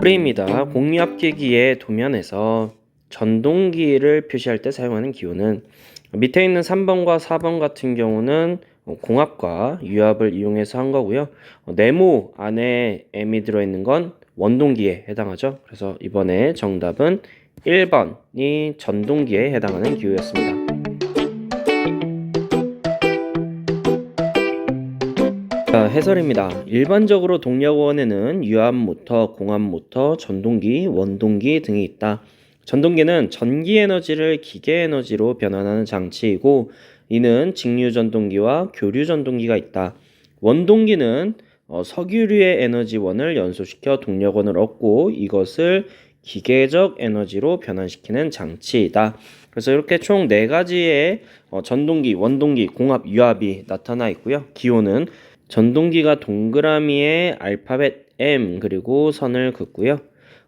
프레임입니다. 공유압기기의 도면에서 전동기를 표시할 때 사용하는 기호는 밑에 있는 3번과 4번 같은 경우는 공압과 유압을 이용해서 한 거고요. 네모 안에 M이 들어있는 건 원동기에 해당하죠. 그래서 이번에 정답은 1번이 전동기에 해당하는 기호였습니다. 자, 해설입니다. 일반적으로 동력원에는 유압 모터, 공압 모터, 전동기, 원동기 등이 있다. 전동기는 전기 에너지를 기계 에너지로 변환하는 장치이고 이는 직류 전동기와 교류 전동기가 있다. 원동기는 석유류의 에너지원을 연소시켜 동력원을 얻고 이것을 기계적 에너지로 변환시키는 장치이다. 그래서 이렇게 총 4가지의 전동기, 원동기, 공압, 유압이 나타나 있고요. 기호는 전동기가 동그라미에 알파벳 M 그리고 선을 긋고요.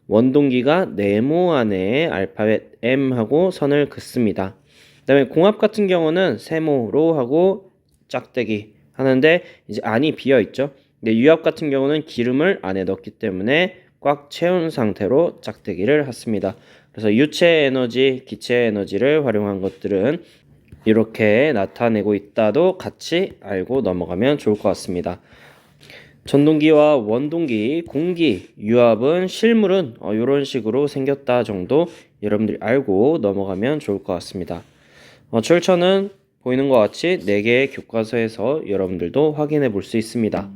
원동기가 네모 안에 알파벳 M 하고 선을 긋습니다. 그 다음에 공압 같은 경우는 세모로 하고 짝대기 하는데 이제 안이 비어 있죠. 근데 유압 같은 경우는 기름을 안에 넣기 때문에 꽉 채운 상태로 짝대기를 했습니다. 그래서 유체 에너지, 기체 에너지를 활용한 것들은 이렇게 나타내고 있다도 같이 알고 넘어가면 좋을 것 같습니다. 전동기와 원동기, 공기, 유압은 실물은 이런 식으로 생겼다 정도 여러분들이 알고 넘어가면 좋을 것 같습니다. 출처는 보이는 것 같이 4개의 교과서에서 여러분들도 확인해 볼 수 있습니다.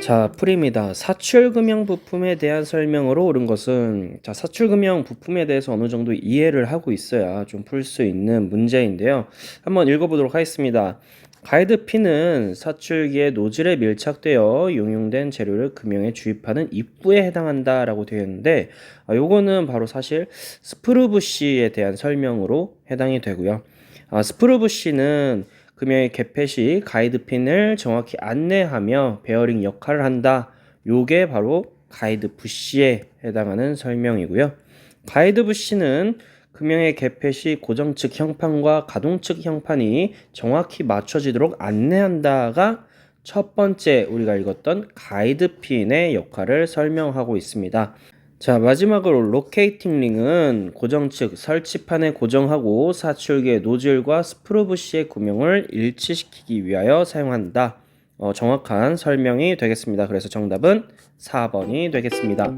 자, 풀입니다. 사출금형 부품에 대한 설명으로 옳은 것은 사출금형 부품에 대해서 어느 정도 이해를 하고 있어야 좀 풀 수 있는 문제인데요. 한번 읽어보도록 하겠습니다. 가이드핀은 사출기의 노즐에 밀착되어 용융된 재료를 금형에 주입하는 입구에 해당한다 라고 되어 있는데 요거는 바로 사실 스프루부시에 대한 설명으로 해당이 되고요. 스프루부시는 금형의 개폐 시 가이드핀을 정확히 안내하며 베어링 역할을 한다. 요게 바로 가이드 부시에 해당하는 설명이고요. 가이드 부시는 금형의 개폐 시 고정 측 형판과 가동 측 형판이 정확히 맞춰지도록 안내한다가 첫 번째 우리가 읽었던 가이드핀의 역할을 설명하고 있습니다. 자, 마지막으로 로케이팅 링은 고정 측 설치판에 고정하고 사출기의 노즐과 스프루부시의 구멍을 일치시키기 위하여 사용한다. 정확한 설명이 되겠습니다. 그래서 정답은 4번이 되겠습니다.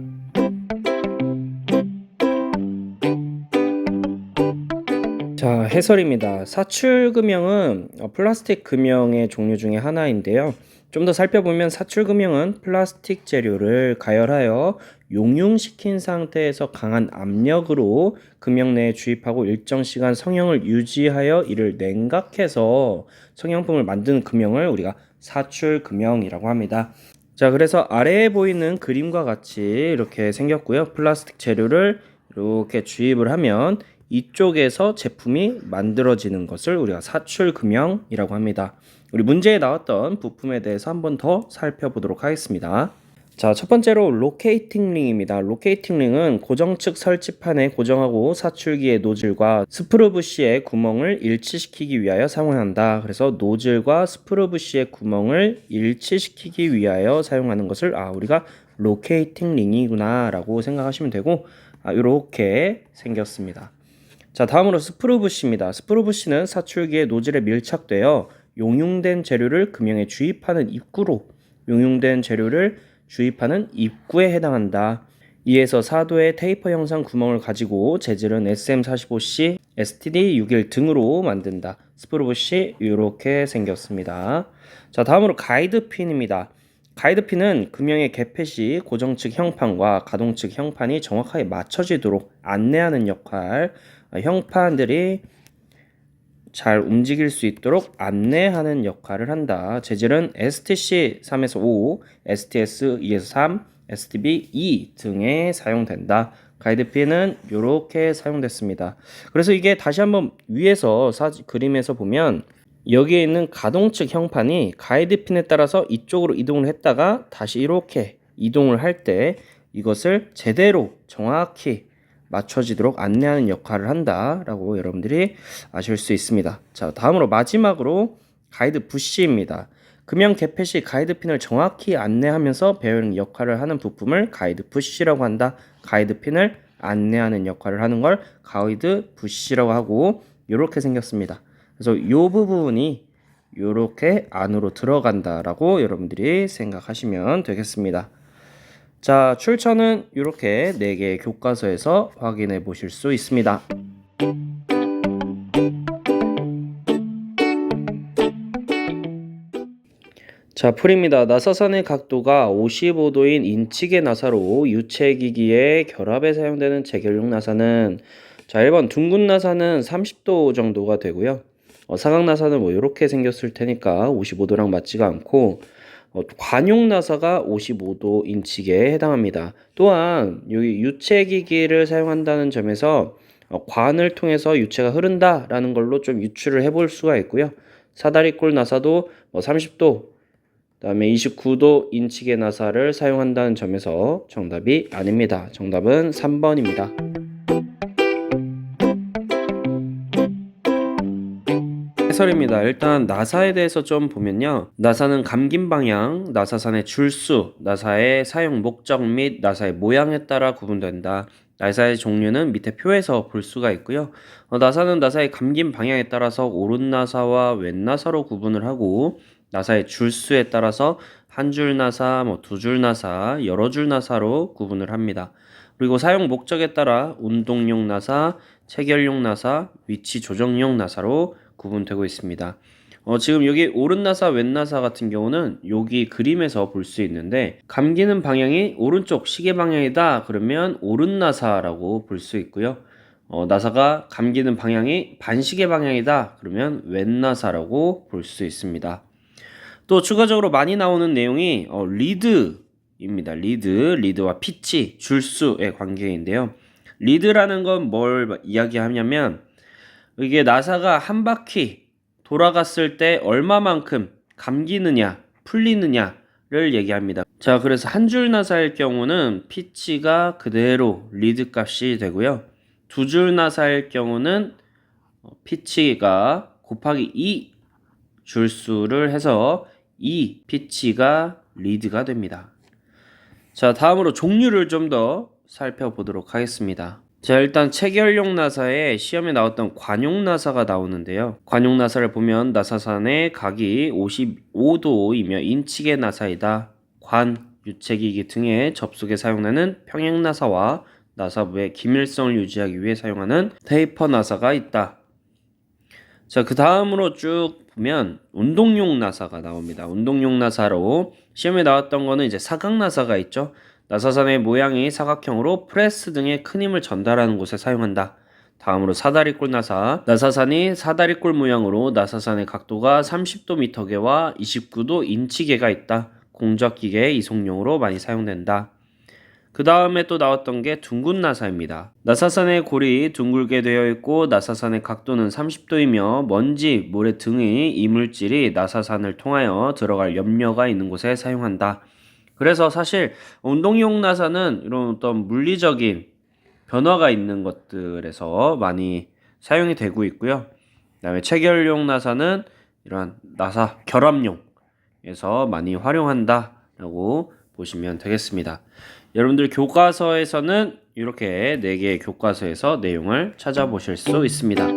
자, 해설입니다. 사출금형은 플라스틱 금형의 종류 중에 하나인데요. 좀 더 살펴보면 사출금형은 플라스틱 재료를 가열하여 용융시킨 상태에서 강한 압력으로 금형 내에 주입하고 일정 시간 성형을 유지하여 이를 냉각해서 성형품을 만드는 금형을 우리가 사출금형이라고 합니다. 자, 그래서 아래에 보이는 그림과 같이 이렇게 생겼고요. 플라스틱 재료를 이렇게 주입을 하면 이쪽에서 제품이 만들어지는 것을 우리가 사출금형이라고 합니다. 우리 문제에 나왔던 부품에 대해서 한번 더 살펴보도록 하겠습니다. 자, 첫 번째로 로케이팅 링입니다. 로케이팅 링은 고정 측 설치판에 고정하고 사출기의 노즐과 스프루부시의 구멍을 일치시키기 위하여 사용한다. 그래서 노즐과 스프루부시의 구멍을 일치시키기 위하여 사용하는 것을 우리가 로케이팅 링이구나 라고 생각하시면 되고 이렇게 생겼습니다. 자, 다음으로 스프루부시입니다. 스프루부시는 사출기의 노즐에 밀착되어 용융된 재료를 금형에 주입하는 입구로 용융된 재료를 주입하는 입구에 해당한다. 2에서 4도의 테이퍼 형상 구멍을 가지고 재질은 SM45C, STD61 등으로 만든다. 스프루부시 이렇게 생겼습니다. 자, 다음으로 가이드핀입니다. 가이드핀은 금형의 개폐 시 고정 측 형판과 가동 측 형판이 정확하게 맞춰지도록 안내하는 역할, 형판들이 잘 움직일 수 있도록 안내하는 역할을 한다. 재질은 STC 3에서 5, STS 2에서 3, STB 2 등에 사용된다. 가이드핀은 이렇게 사용됐습니다. 그래서 이게 다시 한번 위에서 그림에서 보면 여기에 있는 가동 측 형판이 가이드핀에 따라서 이쪽으로 이동을 했다가 다시 이렇게 이동을 할 때 이것을 제대로 정확히 맞춰지도록 안내하는 역할을 한다라고 여러분들이 아실 수 있습니다. 자, 다음으로 마지막으로 가이드 부시입니다. 금형 개폐 시 가이드핀을 정확히 안내하면서 배열 역할을 하는 부품을 가이드 푸시라고 한다. 가이드핀을 안내하는 역할을 하는 걸 가이드 푸시라고 하고 이렇게 생겼습니다. 그래서 이 부분이 이렇게 안으로 들어간다라고 여러분들이 생각하시면 되겠습니다. 자, 출처는 이렇게 4개의 교과서에서 확인해 보실 수 있습니다. 자, 풀입니다. 나사선의 각도가 55도인 인치계 나사로 유체기기의 결합에 사용되는 재결용 나사는, 자, 1번 둥근 나사는 30도 정도가 되고요. 사각 나사는 뭐 이렇게 생겼을 테니까 55도랑 맞지가 않고, 관용 나사가 55도 인치계에 해당합니다. 또한 여기 유체기기를 사용한다는 점에서 관을 통해서 유체가 흐른다라는 걸로 좀 유추를 해볼 수가 있고요. 사다리꼴 나사도 30도 그다음에 29도 인치계 나사를 사용한다는 점에서 정답이 아닙니다. 정답은 3번입니다. 해설입니다. 일단 나사에 대해서 좀 보면요. 나사는 감긴 방향, 나사선의 줄수, 나사의 사용 목적 및 나사의 모양에 따라 구분된다. 나사의 종류는 밑에 표에서 볼 수가 있고요. 나사는 나사의 감긴 방향에 따라서 오른 나사와 왼 나사로 구분을 하고, 나사의 줄수에 따라서 한 줄 나사, 두 줄 나사, 여러 줄 나사로 구분을 합니다. 그리고 사용 목적에 따라 운동용 나사, 체결용 나사, 위치 조정용 나사로 구분되고 있습니다. 지금 여기 오른 나사, 왼 나사 같은 경우는 여기 그림에서 볼 수 있는데, 감기는 방향이 오른쪽 시계 방향이다 그러면 오른 나사라고 볼 수 있고요. 나사가 감기는 방향이 반시계 방향이다 그러면 왼 나사라고 볼 수 있습니다. 또 추가적으로 많이 나오는 내용이 리드입니다. 리드와 피치, 줄수의 관계인데요. 리드라는 건 뭘 이야기하냐면, 이게 나사가 한 바퀴 돌아갔을 때 얼마만큼 감기느냐, 풀리느냐를 얘기합니다. 자, 그래서 한 줄 나사일 경우는 피치가 그대로 리드 값이 되고요. 두 줄 나사일 경우는 피치가 곱하기 2 줄수를 해서 2 피치가 리드가 됩니다. 자, 다음으로 종류를 좀 더 살펴보도록 하겠습니다. 자, 일단 체결용 나사에 시험에 나왔던 관용 나사가 나오는데요. 관용 나사를 보면 나사선의 각이 55도이며 인치계 나사이다. 관, 유체기기 등의 접속에 사용하는 평행 나사와 나사부의 기밀성을 유지하기 위해 사용하는 테이퍼 나사가 있다. 자, 그 다음으로 쭉 보면 운동용 나사가 나옵니다. 운동용 나사로 시험에 나왔던 거는 이제 사각 나사가 있죠. 나사선의 모양이 사각형으로 프레스 등의 큰 힘을 전달하는 곳에 사용한다. 다음으로 사다리꼴 나사. 나사선이 사다리꼴 모양으로 나사선의 각도가 30도 미터계와 29도 인치계가 있다. 공작기계 이송용으로 많이 사용된다. 그 다음에 또 나왔던 게 둥근 나사입니다. 나사선의 골이 둥글게 되어 있고 나사선의 각도는 30도이며 먼지, 모래 등의 이물질이 나사선을 통하여 들어갈 염려가 있는 곳에 사용한다. 그래서 사실 운동용 나사는 이런 어떤 물리적인 변화가 있는 것들에서 많이 사용이 되고 있고요. 그 다음에 체결용 나사는 이러한 나사 결합용에서 많이 활용한다 라고 보시면 되겠습니다. 여러분들 교과서에서는 이렇게 4개의 교과서에서 내용을 찾아보실 수 있습니다.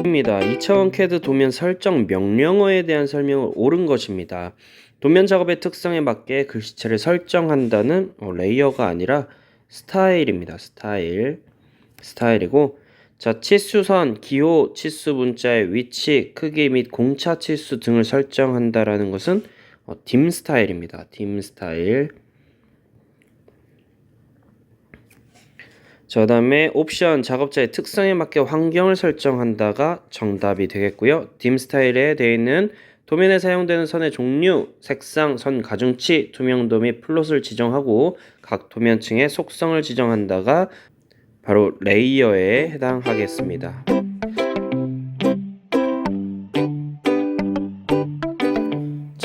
입니다. 2차원 CAD 도면 설정 명령어에 대한 설명을 옳은 것입니다. 도면 작업의 특성에 맞게 글씨체를 설정한다는 레이어가 아니라 스타일입니다. 스타일이고, 자, 치수선, 기호, 치수 문자의 위치, 크기 및 공차 치수 등을 설정한다라는 것은 딤 스타일입니다. 딤 스타일. 자, 그다음에 옵션, 작업자의 특성에 맞게 환경을 설정한다가 정답이 되겠고요. 딤 스타일에 되어 있는 도면에 사용되는 선의 종류, 색상, 선 가중치, 투명도 및 플롯을 지정하고 각 도면층의 속성을 지정한다가 바로 레이어에 해당하겠습니다.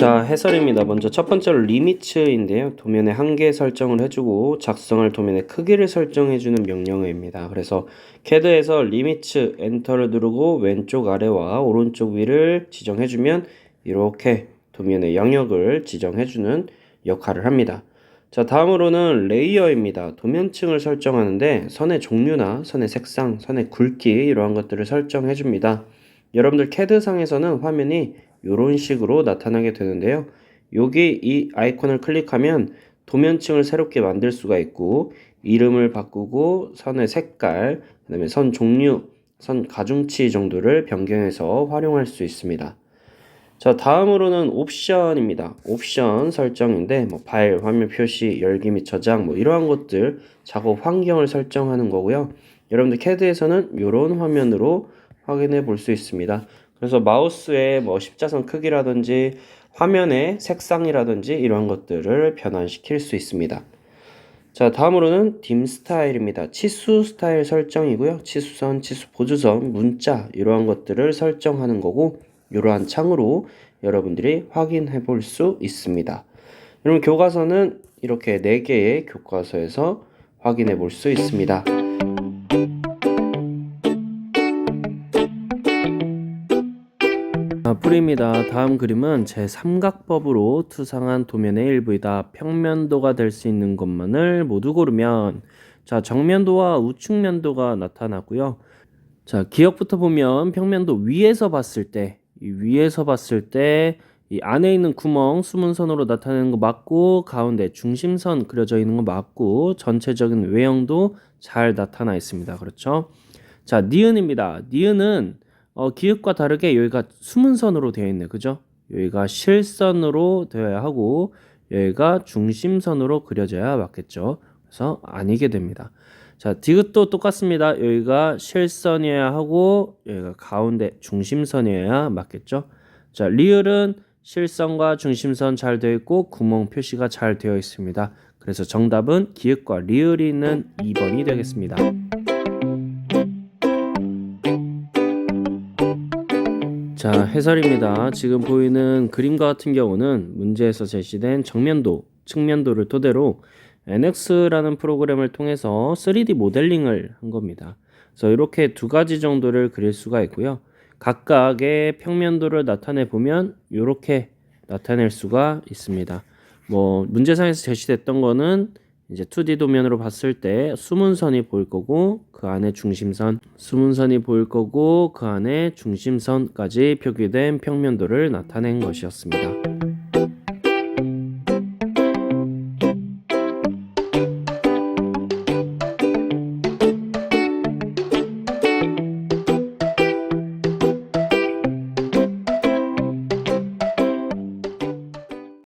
자, 해설입니다. 먼저 첫 번째로 리미츠인데요. 도면의 한계 설정을 해주고 작성할 도면의 크기를 설정해주는 명령어입니다. 그래서 CAD에서 리미츠 엔터를 누르고 왼쪽 아래와 오른쪽 위를 지정해주면 이렇게 도면의 영역을 지정해주는 역할을 합니다. 자, 다음으로는 레이어입니다. 도면층을 설정하는데 선의 종류나 선의 색상, 선의 굵기 이러한 것들을 설정해줍니다. 여러분들 CAD상에서는 화면이 이런 식으로 나타나게 되는데요. 여기 이 아이콘을 클릭하면 도면층을 새롭게 만들 수가 있고 이름을 바꾸고 선의 색깔, 그다음에 선 종류, 선 가중치 정도를 변경해서 활용할 수 있습니다. 자, 다음으로는 옵션입니다. 옵션 설정인데 뭐 파일, 화면 표시, 열기 및 저장 뭐 이러한 것들 작업 환경을 설정하는 거고요. 여러분들 CAD에서는 이런 화면으로 확인해 볼 수 있습니다. 그래서 마우스의 뭐 십자선 크기라든지 화면의 색상이라든지 이러한 것들을 변환시킬 수 있습니다. 자, 다음으로는 딤 스타일입니다. 치수 스타일 설정이고요. 치수선, 치수 보조선, 문자 이러한 것들을 설정하는 거고 이러한 창으로 여러분들이 확인해 볼 수 있습니다. 여러분 교과서는 이렇게 4개의 교과서에서 확인해 볼 수 있습니다. 풀이입니다. 다음 그림은 제3각법으로 투상한 도면의 일부이다. 평면도가 될 수 있는 것만을 모두 고르면 자, 정면도와 우측면도가 나타나고요. 자, 기억부터 보면 평면도 위에서 봤을 때 이 안에 있는 구멍 수문선으로 나타내는 거 맞고 가운데 중심선 그려져 있는 거 맞고 전체적인 외형도 잘 나타나 있습니다. 그렇죠? 자, 니은입니다. 니은은 기역과 다르게 여기가 수문선으로 되어 있네. 그죠? 여기가 실선으로 되어야 하고 여기가 중심선으로 그려져야 맞겠죠. 그래서 아니게 됩니다. 자, 디귿도 똑같습니다. 여기가 실선이어야 하고 여기가 가운데 중심선이어야 맞겠죠. 자, 리을은 실선과 중심선 잘 되어 있고 구멍 표시가 잘 되어 있습니다. 그래서 정답은 기역과 리을이 있는 2번이 되겠습니다. 자, 해설입니다. 지금 보이는 그림과 같은 경우는 문제에서 제시된 정면도, 측면도를 토대로 NX라는 프로그램을 통해서 3D 모델링을 한 겁니다. 그래서 이렇게 2가지 정도를 그릴 수가 있고요. 각각의 평면도를 나타내 보면 이렇게 나타낼 수가 있습니다. 뭐 문제상에서 제시됐던 거는 이제 2D 도면으로 봤을 때 수문선이 보일 거고 그 안에 중심선, 수문선이 보일 거고 그 안에 중심선까지 표기된 평면도를 나타낸 것이었습니다.